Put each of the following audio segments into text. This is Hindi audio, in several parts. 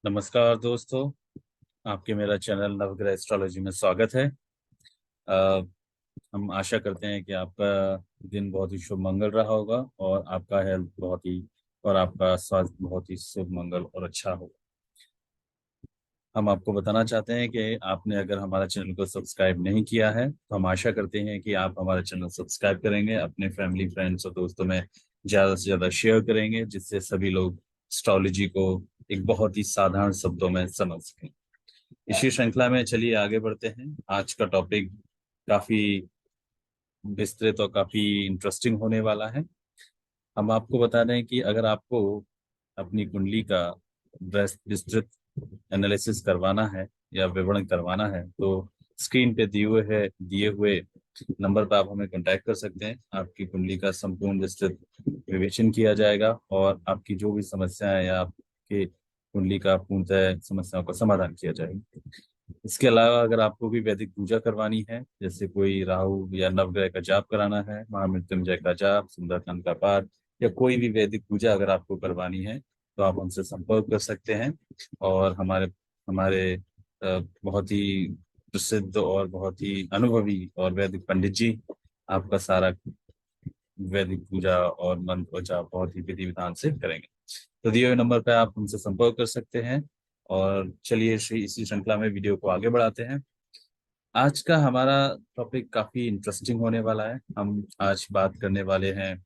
नमस्कार दोस्तों। आपके मेरा चैनल नवग्रह एस्ट्रोलॉजी में स्वागत है। अ, हम आशा करते हैं कि आपका दिन बहुत ही शुभ मंगल रहा होगा और आपका हेल्थ बहुत ही और आपका स्वास्थ्य बहुत ही शुभ मंगल और अच्छा होगा। हम आपको बताना चाहते हैं कि आपने अगर हमारा चैनल को सब्सक्राइब नहीं किया है तो हम आशा करते हैं कि आप हमारा चैनल सब्सक्राइब करेंगे, अपने फैमिली फ्रेंड्स और दोस्तों में ज़्यादा से ज़्यादा शेयर करेंगे, जिससे सभी लोग एस्ट्रोलॉजी को एक बहुत ही साधारण शब्दों में समझ सकें। इसी श्रृंखला में चलिए आगे बढ़ते हैं। आज का टॉपिक काफी विस्तृत और काफी इंटरेस्टिंग होने वाला है। हम आपको बता रहे हैं कि अगर आपको अपनी कुंडली का विस्तृत एनालिसिस करवाना है या विवरण करवाना है तो स्क्रीन पे दिए हुए नंबर पर आप हमें कांटेक्ट कर सकते हैं। आपकी कुंडली का संपूर्ण विस्तृत विवेचन किया जाएगा और आपकी जो भी समस्या है या आपके कुंडली का पूर्णतः समस्याओं का समाधान किया जाएगा। इसके अलावा अगर आपको भी वैदिक पूजा करवानी है, जैसे कोई राहु या नवग्रह का जाप कराना है, महामृत्युंजय का जाप, सुंदरकांड का पाठ या कोई भी वैदिक पूजा अगर आपको करवानी है तो आप हमसे संपर्क कर सकते हैं। और हमारे हमारे बहुत ही प्रसिद्ध और बहुत ही अनुभवी और वैदिक पंडित जी आपका सारा वैदिक पूजा और मंत्र और जाप बहुत ही विधि विधान से करेंगे। तो दिए हुए नंबर पर आप हमसे संपर्क कर सकते हैं। और चलिए इसी श्रृंखला में वीडियो को आगे बढ़ाते हैं। आज का हमारा टॉपिक काफी इंटरेस्टिंग होने वाला है। हम आज बात करने वाले हैं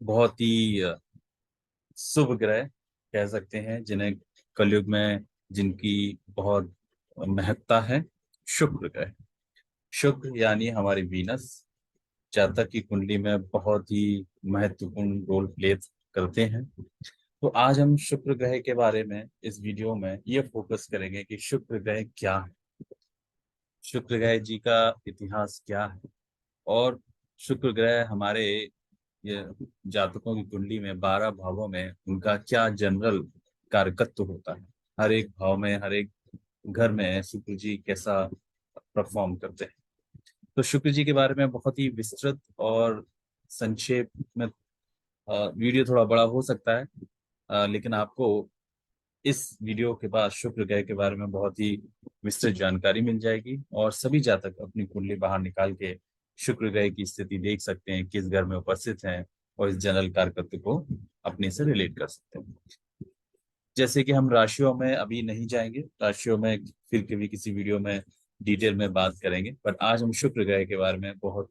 बहुत ही शुभ ग्रह कह सकते हैं, जिन्हें कलयुग में जिनकी बहुत महत्ता है। शुक्र ग्रह, शुक्र यानी हमारी वीनस जातक की कुंडली में बहुत ही महत्वपूर्ण रोल प्ले करते हैं। तो आज हम शुक्र ग्रह के बारे में इस वीडियो में ये फोकस करेंगे कि शुक्र ग्रह क्या है, शुक्र ग्रह जी का इतिहास क्या है और शुक्र ग्रह हमारे ये जातकों की कुंडली में 12 भावों में उनका क्या जनरल कारकत्व होता है। हर एक भाव में, हर एक घर में शुक्र जी कैसा परफॉर्म करते हैं। तो शुक्र जी के बारे में बहुत ही विस्तृत और संक्षेप में वीडियो थोड़ा बड़ा हो सकता है, लेकिन आपको इस वीडियो के बाद शुक्र ग्रह के बारे में बहुत ही विस्तृत जानकारी मिल जाएगी और सभी जातक अपनी कुंडली बाहर निकाल के शुक्र ग्रह की स्थिति देख सकते हैं, किस घर में उपस्थित हैं और इस जनरल कारकत्व को अपने से रिलेट कर सकते हैं। जैसे कि हम राशियों में अभी नहीं जाएंगे, राशियों में फिर कभी किसी वीडियो में डिटेल में बात करेंगे, पर आज हम शुक्र ग्रह के बारे में बहुत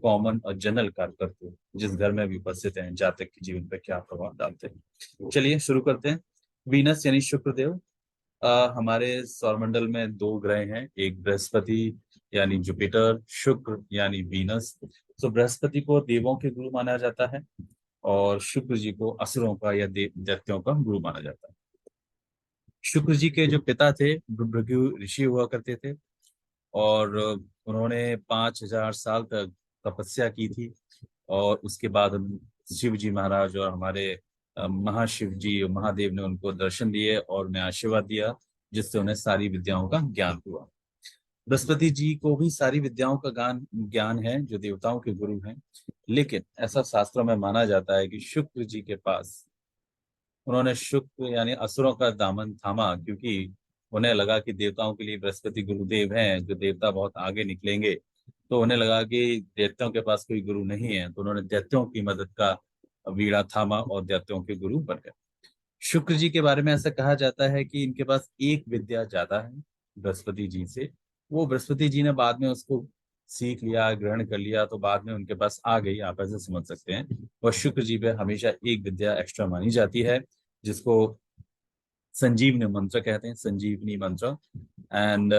कॉमन और जनरल कारकत्व जिस घर में भी उपस्थित हैं जातक के जीवन पर क्या प्रभाव डालते हैं। चलिए शुरू करते हैं। वीनस यानी शुक्र देव। हमारे सौरमंडल में दो ग्रह हैं, एक बृहस्पति यानी जुपिटर, शुक्र यानी वीनस। तो बृहस्पति को देवों के गुरु माना जाता है और शुक्र जी को असुरों का या दैत्यों का गुरु माना जाता है। शुक्र जी के जो पिता थे भृगु ऋषि हुआ करते थे और उन्होंने 5,000 साल तक तपस्या की थी और उसके बाद शिव जी महाराज और हमारे महाशिव जी महादेव ने उनको दर्शन दिए और उन्हें आशीर्वाद दिया, जिससे उन्हें सारी विद्याओं का ज्ञान हुआ। बृहस्पति जी को भी सारी विद्याओं का ज्ञान ज्ञान है, जो देवताओं के गुरु हैं। लेकिन ऐसा शास्त्रों में माना जाता है कि शुक्र जी के पास उन्होंने शुक्र यानी असुरों का दामन थामा, क्योंकि उन्हें लगा कि देवताओं के लिए बृहस्पति गुरुदेव हैं, जो देवता बहुत आगे निकलेंगे। तो उन्हें लगा कि दैत्यों के पास कोई गुरु नहीं है, तो उन्होंने दैत्यों की मदद का बीड़ा थामा और दैत्यों के गुरु बन गए। शुक्र जी के बारे में ऐसा कहा जाता है कि इनके पास एक विद्या ज्यादा है बृहस्पति जी से। वो बृहस्पति जी ने बाद में उसको सीख लिया, ग्रहण कर लिया, तो बाद में उनके पास आ गई, आप ऐसे समझ सकते हैं। और शुक्र जी पे हमेशा एक विद्या एक्स्ट्रा मानी जाती है, जिसको संजीवनी मंत्र कहते हैं, संजीवनी मंत्र। एंड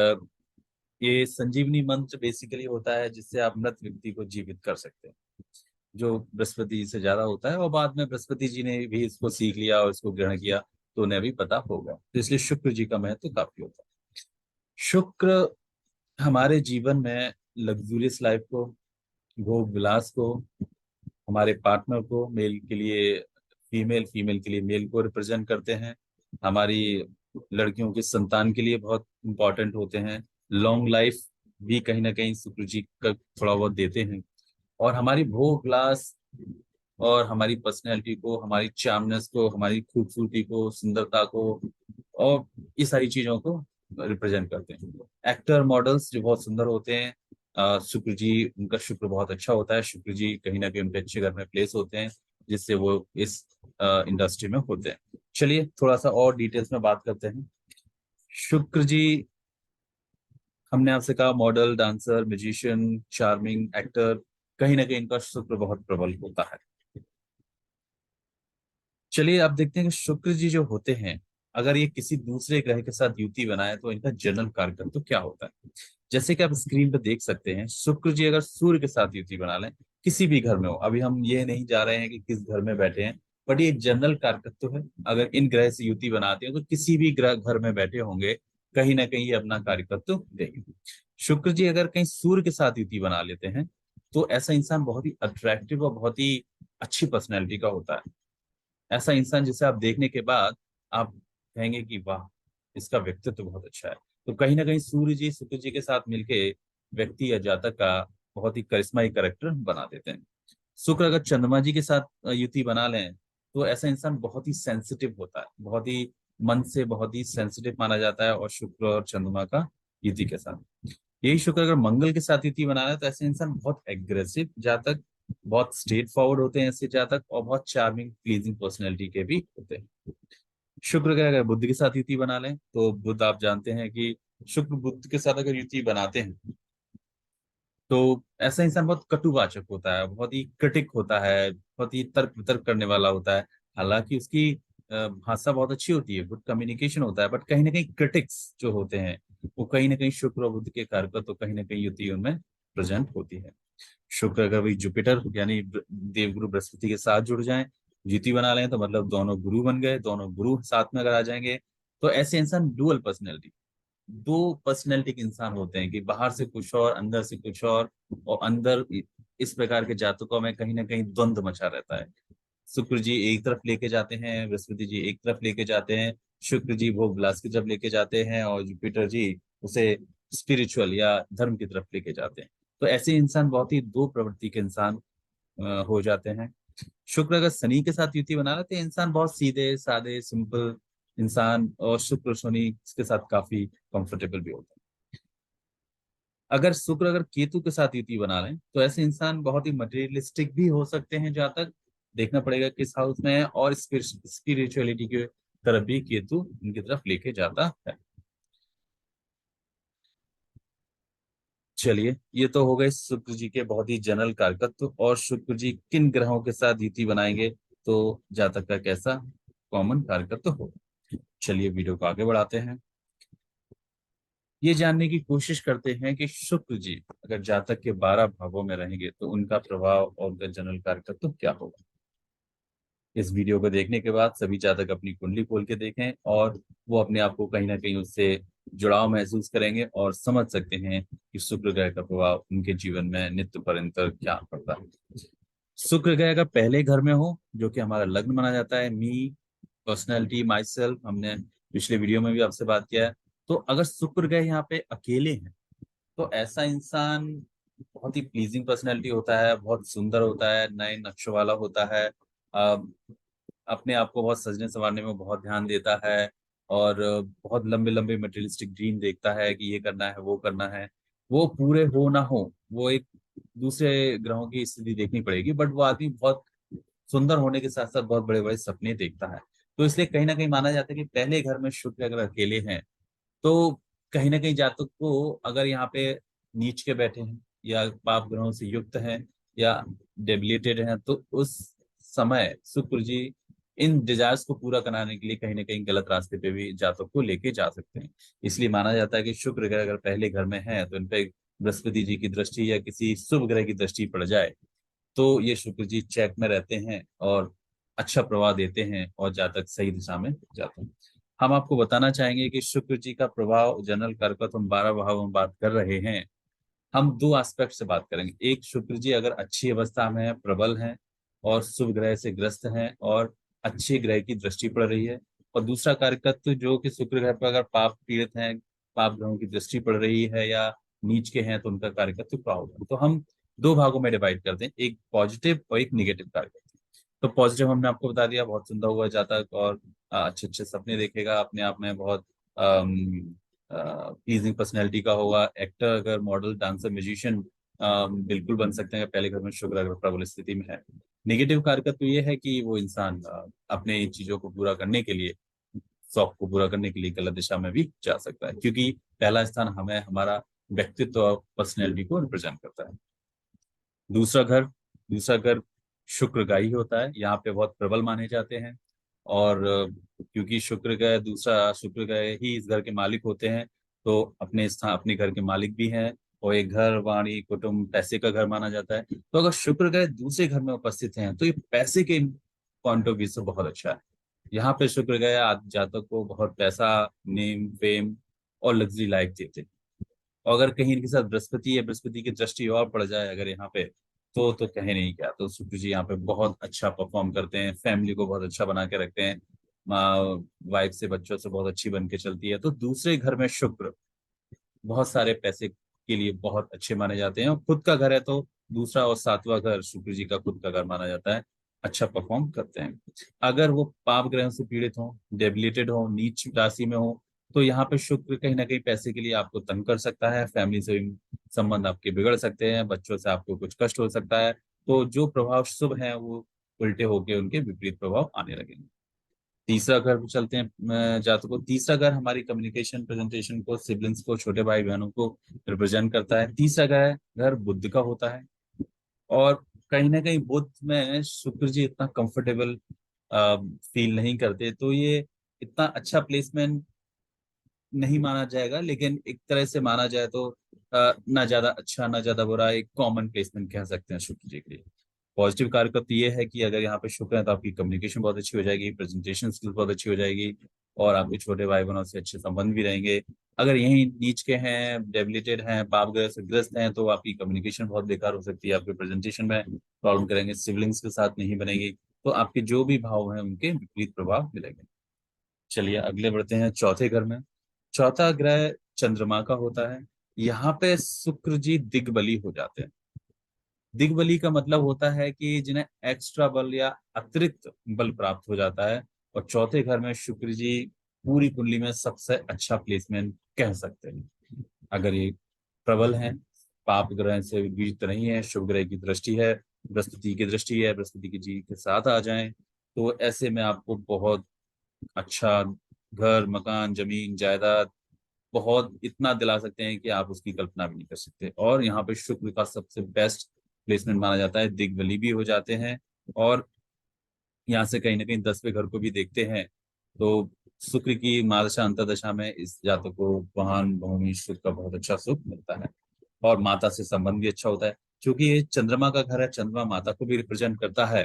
ये संजीवनी मंत्र बेसिकली होता है जिससे आप मृत व्यक्ति को जीवित कर सकते हैं, जो बृहस्पति जी से ज्यादा होता है। और बाद में बृहस्पति जी ने भी इसको सीख लिया और इसको ग्रहण किया, तो उन्हें भी पता होगा। तो इसलिए शुक्र जी का महत्व काफी होता है। शुक्र हमारे जीवन में लग्जूरियस लाइफ को, भोग विलास को, हमारे पार्टनर को, मेल के लिए फीमेल, फीमेल के लिए मेल को रिप्रेजेंट करते हैं। हमारी लड़कियों के संतान के लिए बहुत इंपॉर्टेंट होते हैं। लॉन्ग लाइफ भी कहीं ना कहीं शुक्र जी का थोड़ा बहुत देते हैं। और हमारी भोग विलास और हमारी पर्सनैलिटी को, हमारी चार्मनेस को, हमारी खूबसूरती को, सुंदरता को और ये सारी चीजों को रिप्रेजेंट करते हैं। एक्टर मॉडल्स जो बहुत सुंदर होते हैं, शुक्र जी, उनका शुक्र बहुत अच्छा होता है। शुक्र जी कहीं ना कहीं उनके अच्छे घर में प्लेस होते हैं, जिससे वो इस इंडस्ट्री में होते हैं। चलिए थोड़ा सा और डिटेल्स में बात करते हैं। शुक्र जी, हमने आपसे कहा model, dancer, musician, charming, actor, कहीं ना कहीं इनका शुक्र बहुत प्रबल होता है। चलिए आप देखते हैं कि शुक्र जी जो होते हैं, अगर ये किसी दूसरे ग्रह के साथ युति बनाए तो इनका जनरल कार्यक्रम तो क्या होता है। जैसे कि आप स्क्रीन पर देख सकते हैं, शुक्र जी अगर सूर्य के साथ युति बना लें, किसी भी घर में हो, अभी हम ये नहीं जा रहे हैं कि किस घर में बैठे हैं, बट ये जनरल कारकत्व है। अगर इन ग्रह से युति बनाते हैं तो किसी भी ग्रह घर में बैठे होंगे, कहीं ना कहीं ये अपना कार्यकत्व देंगे। शुक्र जी अगर कहीं सूर्य के साथ युति बना लेते हैं, तो ऐसा इंसान बहुत ही अट्रैक्टिव और बहुत ही अच्छी पर्सनैलिटी का होता है। ऐसा इंसान जिसे आप देखने के बाद आप कहेंगे कि वाह, इसका व्यक्तित्व बहुत अच्छा है। तो कहीं ना कहीं सूर्य जी शुक्र जी के साथ मिलके व्यक्ति या जातक का बहुत ही करिश्माई कैरेक्टर बना देते हैं। शुक्र अगर चंद्रमा जी के साथ युति बना लें, तो ऐसा इंसान बहुत ही सेंसिटिव होता है, बहुत ही मन से बहुत ही सेंसिटिव माना जाता है। और शुक्र और चंद्रमा का युति के साथ, यही शुक्र अगर मंगल के साथ युति बना रहे तो ऐसे इंसान बहुत एग्रेसिव जातक, बहुत स्ट्रेट फॉरवर्ड होते हैं ऐसे जातक, और बहुत चार्मिंग प्लीजिंग पर्सनैलिटी के भी होते हैं। शुक्र का अगर बुद्ध के साथ युति बना लें, तो बुद्ध आप जानते हैं कि शुक्र बुद्ध के साथ अगर युति बनाते हैं, तो ऐसा इंसान बहुत कटुवाचक होता है, बहुत ही क्रिटिक होता है, बहुत ही तर्क वितर्क करने वाला होता है। हालांकि उसकी भाषा बहुत अच्छी होती है, गुड कम्युनिकेशन होता है, बट कहीं ना कहीं क्रिटिक्स जो होते हैं, वो कहीं ना कहीं शुक्र और बुद्ध के कारक तो कहीं ना कहीं युति उनमें प्रेजेंट होती है। शुक्र अगर वही जुपिटर यानी देवगुरु बृहस्पति के साथ जुड़ जाएं, युति बना लें, तो मतलब दोनों गुरु बन गए। दोनों गुरु साथ में अगर आ जाएंगे, तो ऐसे इंसान डुअल पर्सनैलिटी, दो पर्सनैलिटी के इंसान होते हैं कि बाहर से कुछ और, अंदर से कुछ और अंदर इस प्रकार के जातकों में कहीं ना कहीं द्वंद्व मचा रहता है। शुक्र जी एक तरफ लेके जाते हैं, बृहस्पति जी एक तरफ लेके जाते हैं, शुक्र जी भोग विलास की तरफ लेके जाते हैं, और जुपिटर जी उसे स्पिरिचुअल या धर्म की तरफ लेके जाते हैं। तो ऐसे इंसान बहुत ही दो प्रवृत्ति के इंसान हो जाते हैं। शुक्र अगर शनि के साथ युति बना रहे तो इंसान बहुत सीधे साधे सिंपल इंसान, और शुक्र शनि के साथ काफी कंफर्टेबल भी होता है। अगर शुक्र अगर केतु के साथ युति बना लें, तो ऐसे इंसान बहुत ही मटेरियलिस्टिक भी हो सकते हैं, जहां तक देखना पड़ेगा किस हाउस में है, और स्पिरिचुअलिटी की तरफ भी केतु उनकी तरफ लेके जाता है। चलिए ये तो हो गए शुक्र जी के बहुत ही जनरल कारकत्व, और शुक्र जी किन ग्रहों के साथ युति बनाएंगे तो जातक का कैसा कॉमन कारकत्व हो। चलिए वीडियो को आगे बढ़ाते हैं, ये जानने की कोशिश करते हैं कि शुक्र जी अगर जातक के 12 भावों में रहेंगे तो उनका प्रभाव और उनका जनरल कारकत्व क्या होगा। इस वीडियो को देखने के बाद सभी जातक अपनी कुंडली खोल के देखें, और वो अपने आप को कहीं ना कहीं उससे जुड़ाव महसूस करेंगे और समझ सकते हैं कि शुक्र ग्रह का प्रभाव उनके जीवन में नित्य परिंतर क्या पड़ता है। शुक्र ग्रह अगर पहले घर में हो, जो कि हमारा लग्न माना जाता है, मी, पर्सनैलिटी, माई सेल्फ, हमने पिछले वीडियो में भी आपसे बात किया है। तो अगर शुक्र ग्रह यहाँ पे अकेले हैं, तो ऐसा इंसान बहुत ही प्लीजिंग पर्सनैलिटी होता है, बहुत सुंदर होता है, नए नक्शों वाला होता है, अपने आप को बहुत सजने संवारने में बहुत ध्यान देता है, और बहुत लंबे लंबे मटेरियलिस्टिक ड्रीम देखता है कि ये करना है वो करना है। वो पूरे हो ना हो, वो एक दूसरे ग्रहों की स्थिति देखनी पड़ेगी, बट वो आदमी बहुत सुंदर होने के साथ साथ बहुत बड़े बड़े सपने देखता है। तो इसलिए कहीं ना कहीं माना जाता है कि पहले घर में शुक्र अगर अकेले हैं, तो कहीं ना कहीं जातक को अगर यहाँ पे नीच के बैठे हैं, या पाप ग्रहों से युक्त हैं, या डेबिलिटेड हैं, तो उस समय शुक्र जी इन डिजायर्स को पूरा कराने के लिए कहीं ना कहीं गलत रास्ते पे भी जातक को लेके जा सकते हैं। इसलिए माना जाता है कि शुक्र ग्रह अगर पहले घर में है, तो इन पे बृहस्पति जी की दृष्टि या किसी शुभ ग्रह की दृष्टि पड़ जाए, तो ये शुक्र जी चेक में रहते हैं और अच्छा प्रभाव देते हैं, और जातक सही दिशा में जाते हैं। हम आपको बताना चाहेंगे कि शुक्र जी का प्रभाव जनरल कारक, हम 12 भाव में बात कर रहे हैं, हम दो एस्पेक्ट से बात करेंगे। एक, शुक्र जी अगर अच्छी अवस्था में है, प्रबल हैं, और शुभ ग्रह से ग्रस्त हैं, और अच्छे ग्रह की दृष्टि पड़ रही है। और दूसरा कारकत्व जो कि शुक्र ग्रह पर अगर पाप पीड़ित हैं, पाप ग्रहों की दृष्टि पड़ रही है, या नीच के हैं, तो उनका कारकत्व क्या होगा। तो हम दो भागों में डिवाइड करते हैं, एक पॉजिटिव और एक निगेटिव कारकत्व। तो पॉजिटिव हमने आपको बता दिया, बहुत सुंदर हुआ जातक, और अच्छे अच्छे सपने देखेगा, अपने आप में बहुत प्लीजिंग पर्सनैलिटी का होगा, एक्टर, अगर मॉडल, डांसर, म्यूजिशियन बिल्कुल बन सकते हैं पहले घर में शुक्र अगर प्रबल स्थिति में है। नेगेटिव कारक तो ये है कि वो इंसान अपने चीजों को पूरा करने के लिए, शौक को पूरा करने के लिए गलत दिशा में भी जा सकता है, क्योंकि पहला स्थान हमें हमारा व्यक्तित्व और पर्सनैलिटी को रिप्रेजेंट करता है। दूसरा घर, दूसरा घर शुक्र का ही होता है, यहाँ पे बहुत प्रबल माने जाते हैं। और क्योंकि शुक्र ग्रह, दूसरा शुक्र ग्रह ही इस घर के मालिक होते हैं, तो अपने स्थान, अपने घर के मालिक भी हैं। और एक घर, वाणी, कुटुंब, पैसे का घर माना जाता है। तो अगर शुक्र ग्रह दूसरे घर में उपस्थित हैं तो ये पैसे के पॉइंट ऑफ व्यू से बहुत अच्छा है। यहाँ पे शुक्र ग्रह जातक को बहुत पैसा, नेम, फेम और लग्जरी लाइफ देते हैं। और अगर कहीं इनके साथ बृहस्पति है, बृहस्पति की दृष्टि और पड़ जाए अगर यहाँ पे, तो कहे नहीं क्या, तो शुक्र जी यहाँ पे बहुत अच्छा परफॉर्म करते हैं, फैमिली को बहुत अच्छा बना के रखते हैं, माँ, वाइफ से, बच्चों से बहुत अच्छी बन के चलती है। तो दूसरे घर में शुक्र बहुत सारे पैसे के लिए बहुत अच्छे माने जाते हैं। और खुद का घर है तो दूसरा और सातवां घर शुक्र जी का खुद का घर माना जाता है, अच्छा परफॉर्म करते हैं। अगर वो पाप ग्रहों से पीड़ित हो, डेबिलिटेड हो, नीच राशि में हो, तो यहाँ पे शुक्र कहीं ना कहीं पैसे के लिए आपको तंग कर सकता है, फैमिली से भी संबंध आपके बिगड़ सकते हैं, बच्चों से आपको कुछ कष्ट हो सकता है। तो जो प्रभाव शुभ है वो उल्टे होके उनके विपरीत प्रभाव आने लगेंगे। तीसरा घर पे चलते हैं, जातकों, तीसरा घर हमारी कम्युनिकेशन, प्रेजेंटेशन को, सिबलिंग्स को, छोटे भाई बहनों को रिप्रेजेंट करता है। तीसरा घर बुध का होता है। और कहीं ना कहीं बुध में शुक्र जी इतना कंफर्टेबल फील नहीं करते, तो ये इतना अच्छा प्लेसमेंट नहीं माना जाएगा, लेकिन एक तरह से माना जाए तो ना ज्यादा अच्छा ना ज्यादा बुरा, एक कॉमन प्लेसमेंट कह सकते हैं शुक्र जी के लिए। पॉजिटिव कारक तो ये है कि अगर यहाँ पे शुक्र है तो आपकी कम्युनिकेशन बहुत अच्छी हो जाएगी, प्रेजेंटेशन स्किल्स बहुत अच्छी हो जाएगी, और आपके छोटे भाई बहनों से अच्छे संबंध भी रहेंगे। अगर यहीं नीच के हैं, डेबिलिटेड हैं, पाप ग्रह से ग्रस्त हैं, तो आपकी कम्युनिकेशन बहुत बेकार हो सकती है, आपके प्रेजेंटेशन में प्रॉब्लम करेंगे, सिबलिंग्स के साथ नहीं बनेगी, तो आपके जो भी भाव हैं उनके विपरीत प्रभाव मिलेंगे। चलिए अगले बढ़ते हैं चौथे घर में। चौथा ग्रह चंद्रमा का होता है। यहाँ पे शुक्र जी दिग्बली हो जाते हैं। दिग्बली का मतलब होता है कि जिन्हें एक्स्ट्रा बल या अतिरिक्त बल प्राप्त हो जाता है। और चौथे घर में शुक्र जी पूरी कुंडली में सबसे अच्छा प्लेसमेंट कह सकते हैं। अगर ये प्रबल हैं, पाप ग्रह से बीज नहीं है, शुभ ग्रह की दृष्टि है, बृहस्पति की दृष्टि है, बृहस्पति की जी के साथ आ जाएं, तो ऐसे में आपको बहुत अच्छा घर, मकान, जमीन, जायदाद बहुत इतना दिला सकते हैं कि आप उसकी कल्पना भी नहीं कर सकते। और यहाँ पे शुक्र का सबसे बेस्ट प्लेसमेंट माना जाता है, दिग्बली भी हो जाते हैं। और यहाँ से कहीं ना कहीं 10वें घर को भी देखते हैं, तो शुक्र की महादशा अंतर्दशा में इस जातक को वाहन, भूमि, सुख का बहुत अच्छा सुख मिलता है। और माता से संबंध भी अच्छा होता है, क्योंकि ये चंद्रमा का घर है, चंद्रमा माता को भी रिप्रेजेंट करता है।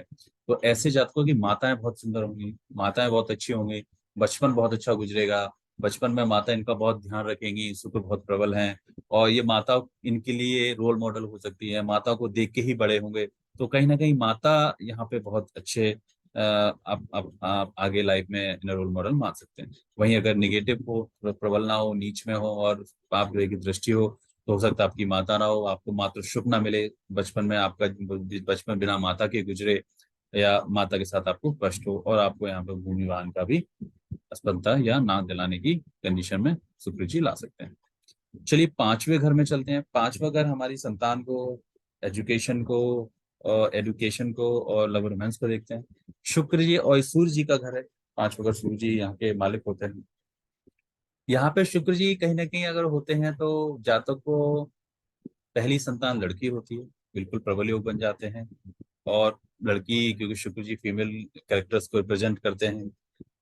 तो ऐसे जातकों की माताएं बहुत सुंदर होंगी, माताएं बहुत अच्छी होंगी, बचपन बहुत अच्छा गुजरेगा, बचपन में माता इनका बहुत ध्यान रखेंगी, शुक्र बहुत प्रबल हैं। और ये माता इनके लिए रोल मॉडल हो सकती है, माता को देख के ही बड़े होंगे। तो कहीं ना कहीं माता यहाँ पे बहुत अच्छे आप आगे लाइफ में इन्हें रोल मॉडल मान सकते हैं। वहीं अगर निगेटिव हो, प्रबल ना हो, नीच में हो और पाप ग्रह की दृष्टि हो सकता है आपकी माता ना हो, आपको मातृ सुख ना मिले, बचपन में आपका बचपन बिना माता के गुजरे, या माता के साथ आपको कष्ट हो, और आपको यहाँ पे भूमि वाहन का भी अस्पष्टता या ना दिलाने की कंडीशन में शुक्र जी ला सकते हैं। चलिए पांचवें घर में चलते हैं। पांचवा घर हमारी संतान को, एजुकेशन को, और एडुकेशन को और लव रोमांस को देखते हैं। शुक्र जी और सूर्य जी का घर है। पांचवा घर सूर्य जी यहाँ के मालिक होते हैं। यहाँ पे शुक्र जी कहीं ना कहीं अगर होते हैं तो जातक को पहली संतान लड़की होती है, बिल्कुल प्रबल योग बन जाते हैं। और लड़की, क्योंकि शुक्र जी फीमेल कैरेक्टर्स को रिप्रेजेंट करते हैं,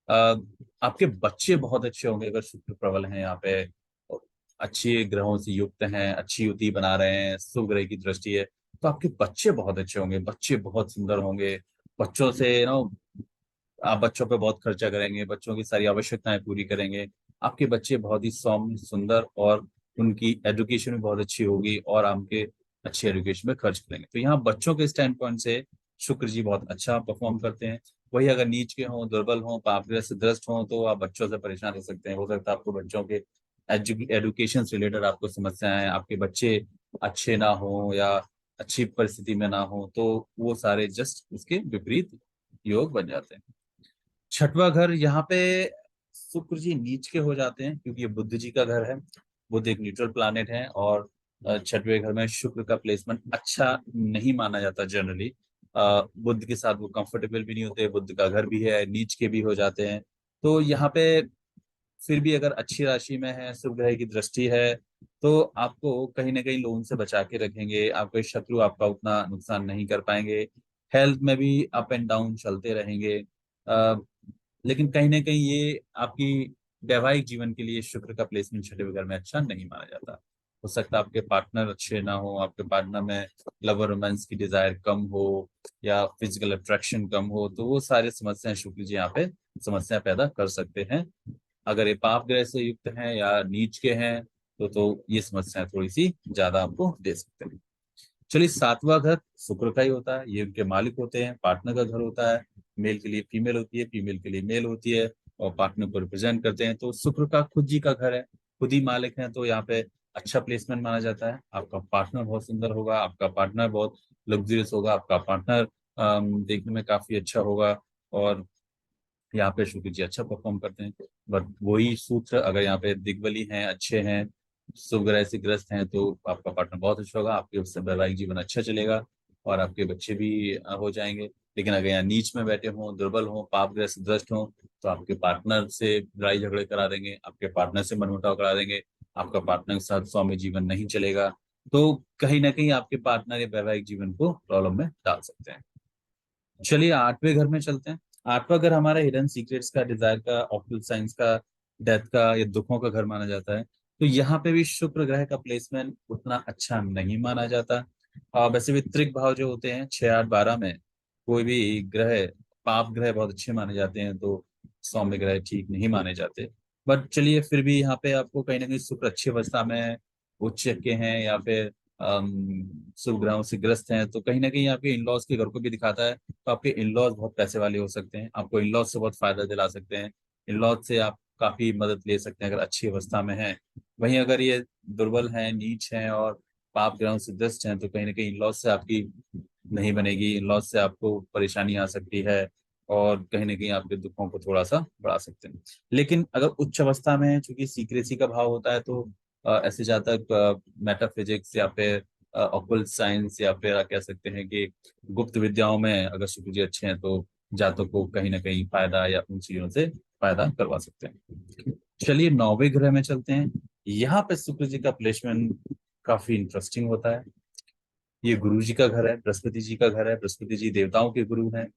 अ, आपके बच्चे बहुत अच्छे होंगे अगर शुक्र प्रबल हैं यहाँ पे, और अच्छे ग्रहों से युक्त हैं, अच्छी युति बना रहे हैं, शुभ ग्रह की दृष्टि है, तो आपके बच्चे बहुत अच्छे होंगे, बच्चे बहुत सुंदर होंगे। बच्चों से आप बच्चों पे बहुत खर्चा करेंगे, बच्चों की सारी आवश्यकताएं पूरी करेंगे। आपके बच्चे बहुत ही सौम्य, सुंदर, और उनकी एजुकेशन भी बहुत अच्छी होगी, और आपके अच्छी एजुकेशन में खर्च करेंगे। तो यहाँ बच्चों के स्टैंड पॉइंट से शुक्र जी बहुत अच्छा परफॉर्म करते हैं। वही अगर नीच के हों, दुर्बल हों, पाप ग्रह से ग्रस्त हों, तो आप बच्चों से परेशान हो सकते हैं। हो सकता है आपको बच्चों के एजुकेशन से रिलेटेड आपको समस्याएं, आपके बच्चे अच्छे ना हो या अच्छी परिस्थिति में ना हो, तो वो सारे जस्ट उसके विपरीत योग बन जाते हैं। छठवां घर, यहाँ पे शुक्र जी नीच के हो जाते हैं क्योंकि ये बुध जी का घर है। बुध एक न्यूट्रल प्लैनेट है और छठवें घर में शुक्र का प्लेसमेंट अच्छा नहीं माना जाता जनरली। बुध के साथ वो कंफर्टेबल भी नहीं होते, बुध का घर भी है, नीच के भी हो जाते हैं। तो यहाँ पे फिर भी अगर अच्छी राशि में है, शुभ ग्रह की दृष्टि है, तो आपको कहीं ना कहीं लोन से बचा के रखेंगे, आपके शत्रु आपका उतना नुकसान नहीं कर पाएंगे। हेल्थ में भी अप एंड डाउन चलते रहेंगे। लेकिन कहीं ना कहीं ये आपकी वैवाहिक जीवन के लिए शुक्र का प्लेसमेंट छठे घर में अच्छा नहीं माना जाता। हो सकता है आपके पार्टनर अच्छे ना हो, आपके पार्टनर में लव और रोमांस की डिजायर कम हो या फिजिकल अट्रैक्शन कम हो, तो वो सारी समस्याएं शुक्र जी यहाँ पे समस्या पैदा कर सकते हैं। अगर ये पाप ग्रह से युक्त हैं या नीच के हैं तो ये समस्याएं थोड़ी सी ज्यादा आपको दे सकते हैं। चलिए, सातवां घर शुक्र का ही होता है, ये उनके मालिक होते हैं, पार्टनर का घर होता है। मेल के लिए फीमेल होती है, फीमेल के लिए मेल होती है, और पार्टनर को रिप्रेजेंट करते हैं। तो शुक्र का खुद जी का घर है, खुद ही मालिक है, तो यहाँ पे अच्छा प्लेसमेंट माना जाता है। आपका पार्टनर बहुत सुंदर होगा, आपका पार्टनर बहुत लग्जरियस होगा, आपका पार्टनर देखने में काफी अच्छा होगा, और यहाँ पे शुक्र जी अच्छा परफॉर्म करते हैं। बट वही सूत्र अगर यहाँ पे दिग्बली हैं, अच्छे हैं, शुभ ग्रह से ग्रस्त हैं, तो आपका पार्टनर बहुत अच्छा होगा, आपके उससे वैवाहिक जीवन अच्छा चलेगा और आपके बच्चे भी हो जाएंगे। लेकिन अगर यहाँ नीच में बैठे हों, दुर्बल हों, पाप ग्रह से ग्रस्त हों, तो आपके पार्टनर से लड़ाई झगड़े करा देंगे, आपके पार्टनर से मनमुटाव करा देंगे, आपका पार्टनर के साथ स्वामी जीवन नहीं चलेगा। तो कहीं ना कहीं आपके पार्टनर या वैवाहिक जीवन को प्रॉब्लम में डाल सकते हैं। चलिए, आठवें घर में चलते हैं। आठवां घर हमारा हिडन सीक्रेट्स का, डिजायर का, ऑक्टल साइंस का, डेथ का या दुखों का घर माना जाता है। तो यहाँ पे भी शुक्र ग्रह का प्लेसमेंट उतना अच्छा नहीं माना जाता। वैसे भी त्रिक भाव जो होते हैं 6 8 12 में, कोई भी ग्रह, पाप ग्रह बहुत अच्छे माने जाते हैं, तो सौम्य ग्रह ठीक नहीं माने जाते। बट चलिए, फिर भी यहाँ पे आपको कहीं ना कहीं शुक्र अच्छी अवस्था में है, उच्च के हैं या फिर शुभ ग्रहों से ग्रस्त हैं, तो कहीं ना कहीं आपके इन लॉज के घर को भी दिखाता है। तो आपके इन लॉज बहुत पैसे वाले हो सकते हैं, आपको इन लॉज से बहुत फायदा दिला सकते हैं, इन लॉज से आप काफी मदद ले सकते हैं अगर अच्छी अवस्था में है। वहीं अगर ये दुर्बल हैं, नीच हैं और पाप ग्रहों से ग्रस्त हैं, तो कहीं ना कहीं इन लॉज से आपकी नहीं बनेगी, इन लॉज से आपको परेशानी आ सकती है, और कहीं ना कहीं आपके दुखों को थोड़ा सा बढ़ा सकते हैं। लेकिन अगर उच्च अवस्था में है, चूंकि सीक्रेसी का भाव होता है, तो ऐसे जहाँ तक मेटाफिजिक्स या फिर ऑकल्ट साइंस या फिर आप कह सकते हैं कि गुप्त विद्याओं में अगर शुक्र जी अच्छे हैं, तो जातक को कहीं ना कहीं फायदा या उन चीजों से फायदा करवा सकते हैं। चलिए, नौवें ग्रह में चलते हैं। यहाँ पे शुक्र जी का प्लेसमेंट काफी इंटरेस्टिंग होता है। ये गुरु जी का घर है, बृहस्पति जी का घर है, बृहस्पति जी देवताओं के गुरु हैं,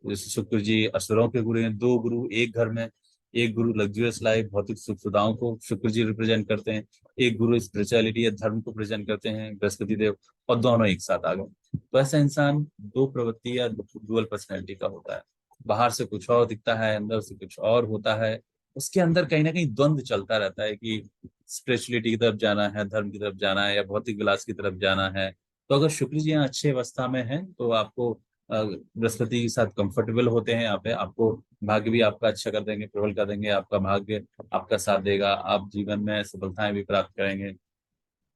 जैसे शुक्र जी असुरों के गुरु हैं। दो गुरु एक घर में, एक गुरु लग्जरियस लाइफ, भौतिक सुख सुविधाओं को शुक्र जी रिप्रेजेंट करते हैं, एक गुरु स्पिरिचुअलिटी या धर्म को प्रेजेंट करते हैं बृहस्पति देव, और दोनों एक साथ आ गए। तो ऐसा इंसान दो प्रवृत्ति या डुअल पर्सनैलिटी का होता है। बाहर से कुछ और दिखता है, अंदर से कुछ और होता है। उसके अंदर कहीं ना कहीं द्वंद्व चलता रहता है कि स्पिरिचुअलिटी की तरफ जाना है, धर्म की तरफ जाना है, या भौतिक विलास की तरफ जाना है। तो अगर शुक्र जी यहाँ अच्छी अवस्था में है, तो आपको बृहस्पति के साथ कंफर्टेबल होते हैं, यहाँ पे आपको भाग्य भी आपका अच्छा कर देंगे, प्रबल कर देंगे, आपका भाग्य आपका साथ देगा, आप जीवन में सफलताएं भी प्राप्त करेंगे,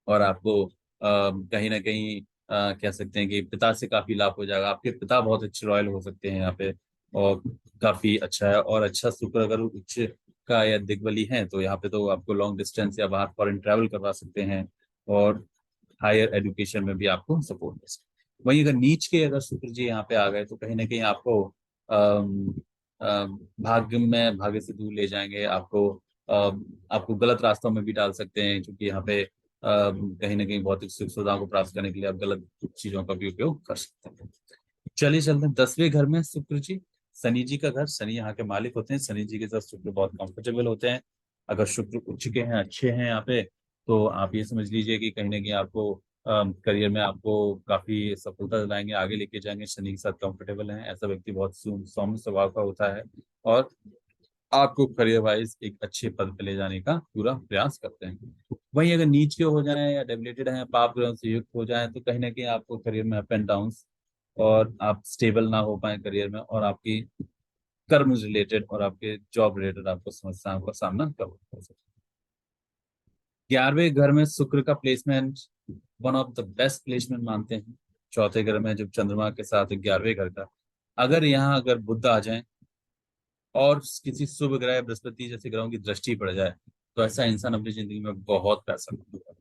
और आपको कहीं ना कहीं कह सकते हैं कि पिता से काफी लाभ हो जाएगा। आपके पिता बहुत अच्छे रॉयल हो सकते हैं यहाँ पे, और काफी अच्छा है। और अच्छा शुक्र अगर उच्च का या दिग्बली है, तो यहाँ पे तो आपको लॉन्ग डिस्टेंस या बाहर फॉरेन ट्रैवल करवा सकते हैं, और हायर एजुकेशन में भी आपको सपोर्ट कर सकते हैं। वहीं अगर नीच के अगर शुक्र जी यहाँ पे आ गए, तो कहीं ना कहीं आपको अम, भाग्य में भाग्य से दूर ले जाएंगे, आपको गलत रास्तों में भी डाल सकते हैं, क्योंकि यहाँ पे कहीं ना कहीं भौतिक सुख सुविधाओं को प्राप्त करने के लिए आप गलत चीजों का भी उपयोग कर सकते हैं। चलिए, चलते हैं 10वें घर में शुक्र जी, शनि जी का घर। शनि यहाँ के मालिक होते हैं, शनि जी के साथ शुक्र बहुत कंफर्टेबल होते हैं। अगर शुक्र उच्च के हैं, अच्छे हैं यहाँ पे, तो आप ये समझ लीजिए कि कहीं ना कहीं आपको करियर में आपको काफी सफलता दिलाएंगे, आगे लेके जाएंगे। शनि के साथ कंफर्टेबल हैं, ऐसा व्यक्ति बहुत सौम्य स्वभाव का होता है, और आपको करियर वाइज एक अच्छे पद पे ले जाने का पूरा प्रयास करते हैं। वहीं अगर नीच के हो जाए या डेबिलेटेड है, पाप ग्रहों से युक्त हो जाए, तो कहीं ना कहीं आपको करियर में अप एंड डाउन, और आप स्टेबल ना हो पाए करियर में, और आपकी कर्म रिलेटेड और आपके जॉब रिलेटेड आपको समस्याओं का सामना करना पड़ सकता है। 11वें घर में शुक्र का placement one of the best placement मानते हैं। चौथे घर में जब चंद्रमा के साथ 11वें घर का, अगर यहाँ अगर बुध आ जाए और किसी शुभ ग्रह बृहस्पति जैसे ग्रहों की दृष्टि पड़ जाए, तो ऐसा इंसान अपनी जिंदगी में बहुत पैसा कमाता है।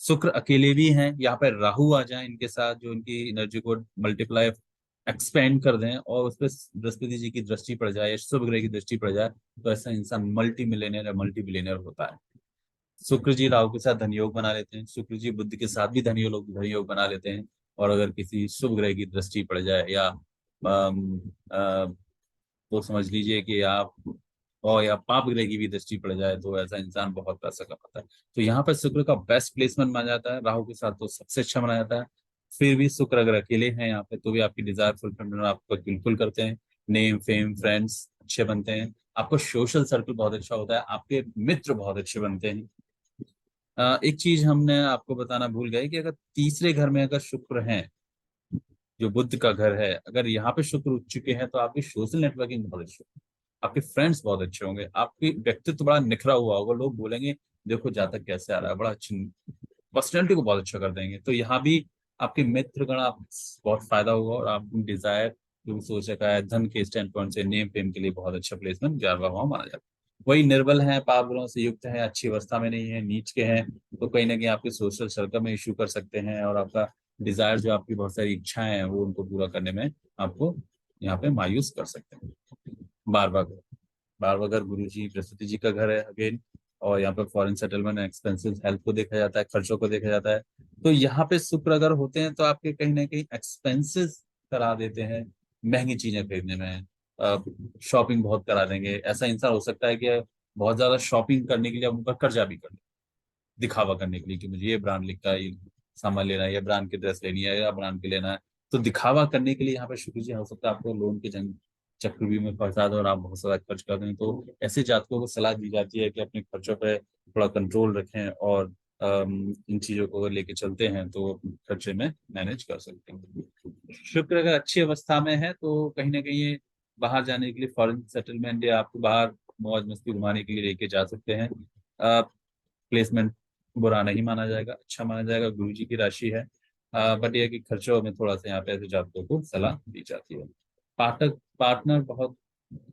शुक्र अकेले भी हैं, यहाँ पे राहु आ जाए इनके साथ, जो इनकी एनर्जी को मल्टीप्लाई एक्सपेंड कर दें, और उस पर बृहस्पति जी की दृष्टि पड़ जाए या शुभ ग्रह की दृष्टि पड़ जाए, तो ऐसा इंसान मल्टी मिलेनियर या मल्टी बिलियनर होता है। शुक्र जी राहु के साथ धन योग बना लेते हैं, शुक्र जी बुद्ध के साथ भी धन योग बना लेते हैं। और अगर किसी शुभ ग्रह की दृष्टि पड़ जाए या तो समझ लीजिए कि आप, और या पाप ग्रह की भी दृष्टि पड़ जाए, तो ऐसा इंसान बहुत पैसा कमाता है। तो यहाँ पर शुक्र का बेस्ट प्लेसमेंट माना जाता है, राहु के साथ तो सबसे अच्छा माना जाता है। फिर भी शुक्र अगर अकेले हैं यहाँ पे, तो भी आपकी डिजायर फुलफिलमेंट आपको बिल्कुल करते हैं। नेम फेम फ्रेंड्स अच्छे बनते हैं, आपको सोशल सर्कल बहुत अच्छा होता है, आपके मित्र बहुत अच्छे बनते हैं। एक चीज हमने आपको बताना भूल गए कि अगर तीसरे घर में अगर शुक्र है, जो बुद्ध का घर है, अगर यहाँ पे शुक्र उठ चुके हैं, तो आपकी सोशल नेटवर्किंग बहुत अच्छी होगी, आपके फ्रेंड्स बहुत अच्छे होंगे, आपकी व्यक्तित्व बड़ा निखरा हुआ होगा, लोग बोलेंगे देखो जातक कैसे आ रहा है, बड़ा अच्छी पर्सनैलिटी को बहुत अच्छा कर देंगे। तो यहाँ भी आपके मित्रगण आप बहुत फायदा होगा, और आपकी डिजायर जो भी सोच रखा है धन के स्टैंड पॉइंट से, नेम फेम के लिए बहुत अच्छा प्लेसमेंट 11वां भाव माना जाता है। वही निर्बल है, पाप ग्रहों से युक्त है, अच्छी अवस्था में नहीं है, नीच के हैं, तो कहीं ना कहीं आपके सोशल सर्कल में इशू कर सकते हैं, और आपका डिजायर जो आपकी बहुत सारी इच्छाएं हैं वो उनको पूरा करने में आपको यहाँ पे मायूस कर सकते हैं। बार बार, बार बार गुरु जी बृहस्पति जी का घर है अगेन, और यहाँ पे फॉरेन सेटलमेंट एक्सपेंसेस हेल्थ को देखा जाता है, खर्चों को देखा जाता है। तो यहाँ पे शुक्र अगर होते हैं, तो आपके कहीं ना कहीं एक्सपेंसेस करा देते हैं, महंगी चीजें खरीदने में, शॉपिंग बहुत करा देंगे। ऐसा इंसान हो सकता है कि बहुत ज्यादा शॉपिंग करने के लिए उनका कर्जा भी कर ले, दिखावा करने के लिए कि मुझे ये ब्रांड लिखता है, ये सामान लेना है, ये ब्रांड की ड्रेस लेनी है, या ब्रांड की लेना है। तो दिखावा करने के लिए यहाँ पे शुक्र जी हो सकता है आपको लोन के जंग चक्रव्यूह में फंसा दो, और आप बहुत सारा खर्च कर दें। तो ऐसे जातकों को सलाह दी जाती है कि अपने खर्चों पे थोड़ा कंट्रोल रखें, और इन चीजों को लेके चलते हैं तो खर्चे में मैनेज कर सकते हैं। शुक्र अगर अच्छी अवस्था में है, तो कहीं ना कहीं ये बाहर जाने के लिए, फॉरेन सेटलमेंट या आपको बाहर मौज मस्ती घुमाने के लिए लेके जा सकते हैं। प्लेसमेंट बुरा नहीं माना जाएगा, अच्छा माना जाएगा, गुरु जी की राशि है। बट ये है कि खर्चों में थोड़ा सा यहाँ पे ऐसे जातकों को सलाह दी जाती है। पाठक पार्टनर बहुत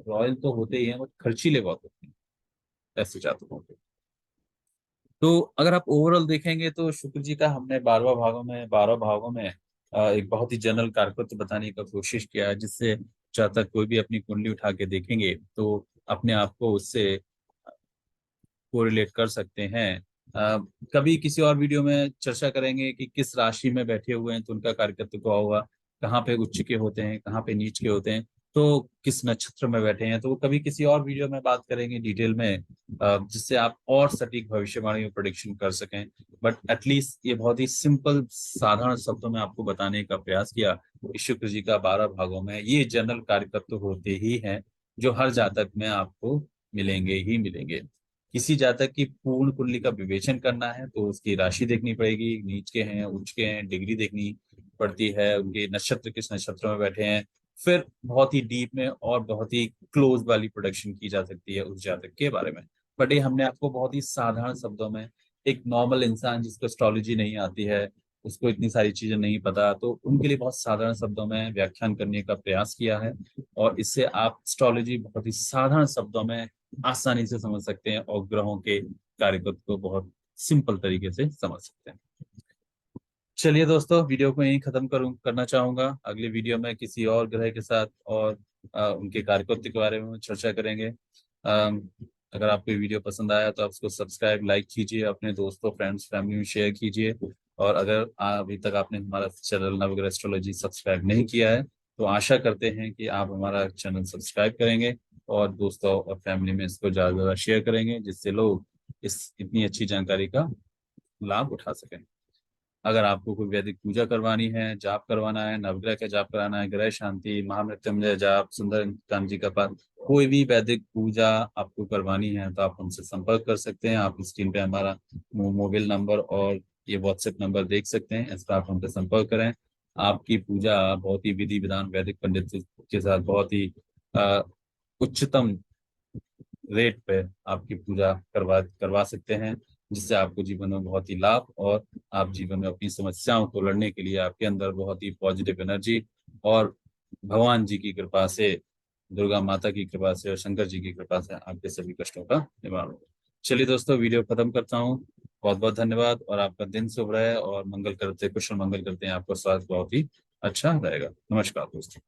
रॉयल तो होते ही हैं, बट खर्चीले बहुत होते हैं ऐसे जातकों के। तो अगर आप ओवरऑल देखेंगे, तो शुक्र जी का हमने 12 भागों में एक बहुत ही जनरल कारकत्व बताने का कोशिश किया है, जिससे जातक कोई भी अपनी कुंडली उठा के देखेंगे तो अपने आप को उससे कोरिलेट कर सकते हैं। अ, कभी किसी और वीडियो में चर्चा करेंगे कि किस राशि में बैठे हुए हैं तो उनका कार्यकर्ता क्या होगा, कहाँ पे उच्च के होते हैं, कहाँ पे नीच के होते हैं, तो किस नक्षत्र में बैठे हैं, तो वो कभी किसी और वीडियो में बात करेंगे डिटेल में, जिससे आप और सटीक भविष्यवाणी और प्रोडिक्शन कर सकें। बट एटलीस्ट ये बहुत ही सिंपल साधारण शब्दों में आपको बताने का प्रयास किया कि शुक्र जी का 12 भागों में ये जनरल कार्यकर्ता होते ही हैं, जो हर जातक में आपको मिलेंगे ही मिलेंगे। किसी जातक की पूर्ण कुंडली का विवेचन करना है, तो उसकी राशि देखनी पड़ेगी, नीच के हैं उच्च के हैं, डिग्री देखनी पड़ती है, उनके नक्षत्र किस नक्षत्र में बैठे हैं। फिर बहुत ही डीप में और बहुत ही क्लोज वाली प्रोडक्शन की जा सकती है उस जातक के बारे में। बट ये हमने आपको बहुत ही साधारण शब्दों में, एक नॉर्मल इंसान जिसको एस्ट्रोलॉजी नहीं आती है, उसको इतनी सारी चीजें नहीं पता, तो उनके लिए बहुत साधारण शब्दों में व्याख्यान करने का प्रयास किया है। और इससे आप एस्ट्रोलॉजी बहुत ही साधारण शब्दों में आसानी से समझ सकते हैं, और ग्रहों के कार्यक्रम को बहुत सिंपल तरीके से समझ सकते हैं। चलिए दोस्तों, वीडियो को यहीं खत्म करना चाहूंगा। अगले वीडियो में किसी और ग्रह के साथ और उनके कार्यक्रम के बारे में चर्चा करेंगे। अगर आपको ये वीडियो पसंद आया तो आप उसको सब्सक्राइब लाइक कीजिए, अपने दोस्तों फ्रेंड्स फैमिली में शेयर कीजिए। और अगर अभी तक आपने हमारा चैनल नवग्रह एस्ट्रोलॉजी सब्सक्राइब नहीं किया है, तो आशा करते हैं कि आप हमारा चैनल सब्सक्राइब करेंगे, और दोस्तों और फैमिली में इसको ज़्यादा से ज़्यादा शेयर करेंगे, जिससे लोग इस इतनी अच्छी जानकारी का लाभ उठा सकें। अगर आपको कोई वैदिक पूजा करवानी है, जाप करवाना है, नवग्रह का जाप कराना है, ग्रह शांति, महामृत्युंजय जाप, सुंदर कांत जी का पाठ, कोई भी वैदिक पूजा आपको करवानी है, तो आप हमसे संपर्क कर सकते हैं। आप स्क्रीन पे हमारा मोबाइल नंबर और ये व्हाट्सएप नंबर देख सकते हैं, इस पर आप हमसे संपर्क करें। आपकी पूजा बहुत ही विधि विधान वैदिक पंडित के साथ बहुत ही अ, उच्चतम रेट पे आपकी पूजा करवा करवा सकते हैं, जिससे आपको जीवन में बहुत ही लाभ, और आप जीवन में अपनी समस्याओं को लड़ने के लिए आपके अंदर बहुत ही पॉजिटिव एनर्जी और भगवान जी की कृपा से, दुर्गा माता की कृपा से और शंकर जी की कृपा से आपके सभी कष्टों का निवारण हो। चलिए दोस्तों, वीडियो खत्म करता हूँ। बहुत बहुत धन्यवाद और आपका दिन शुभ रहे और मंगल करते, कुशल मंगल करते हैं, आपका स्वास्थ्य बहुत ही अच्छा रहेगा। नमस्कार दोस्तों।